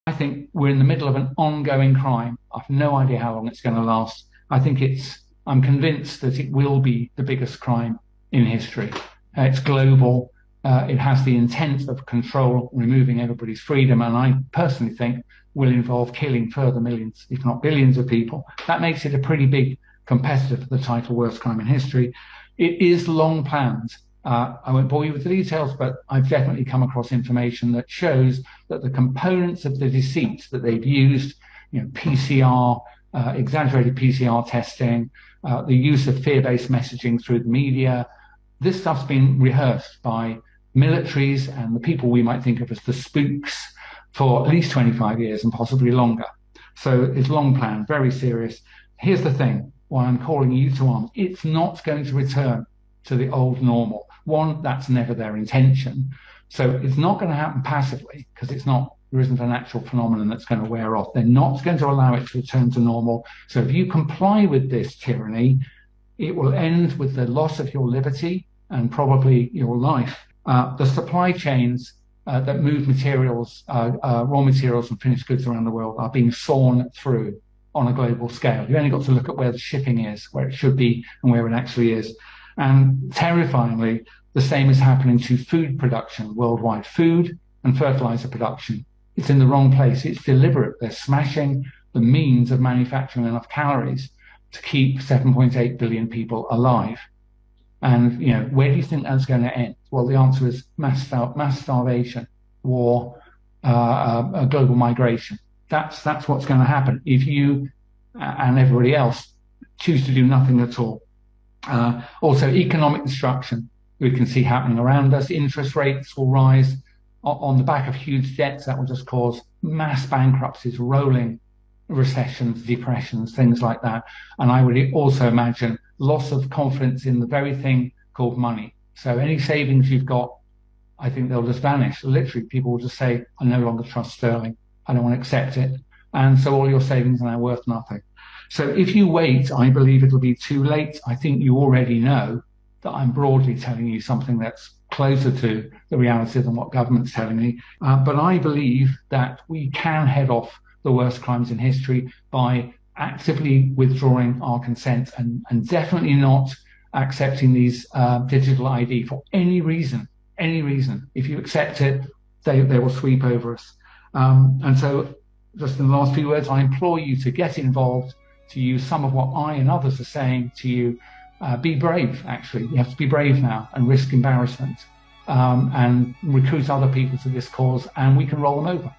I think we're in the middle of an ongoing crime. I've no idea how long it's going to last. I'm convinced that it will be the biggest crime in history. It's global. It has the intent of control, removing everybody's freedom, and I personally think will involve killing further millions, if not billions of people. That makes it a pretty big competitor for the title worst crime in history. It is long planned. I won't bore you with the details, but I've definitely come across information that shows that the components of the deceit that they've used, PCR, exaggerated PCR testing, the use of fear-based messaging through the media, this stuff's been rehearsed by militaries and the people we might think of as the spooks for at least 25 years and possibly longer. So it's long planned, very serious. Here's the thing, why I'm calling you to arms. It's not going to return to the old normal. One, that's never their intention. So it's not going to happen passively because there isn't a natural phenomenon that's going to wear off. They're not going to allow it to return to normal. So if you comply with this tyranny, it will end with the loss of your liberty and probably your life. The supply chains that move materials, raw materials and finished goods around the world are being sawn through on a global scale. You only got to look at where the shipping is, where it should be and where it actually is. And terrifyingly, the same is happening to food production worldwide, food and fertilizer production. It's in the wrong place. It's deliberate. They're smashing the means of manufacturing enough calories to keep 7.8 billion people alive. And, where do you think that's going to end? Well, the answer is mass starvation, war, global migration. That's what's going to happen if you and everybody else choose to do nothing at all. Also, economic destruction we can see happening around us. Interest rates will rise on the back of huge debts. That will just cause mass bankruptcies, rolling recessions, depressions, things like that. And I would also imagine loss of confidence in the very thing called money. So any savings you've got, I think they'll just vanish. Literally, people will just say, I no longer trust sterling. I don't want to accept it. And so all your savings are now worth nothing. So if you wait, I believe it'll be too late. I think you already know that I'm broadly telling you something that's closer to the reality than what government's telling me. But I believe that we can head off the worst crimes in history by actively withdrawing our consent and definitely not accepting these digital ID for any reason. If you accept it, they will sweep over us. And so just in the last few words, I implore you to get involved, to use some of what I and others are saying to you. Be brave, actually. You have to be brave now and risk embarrassment and recruit other people to this cause, and we can roll them over.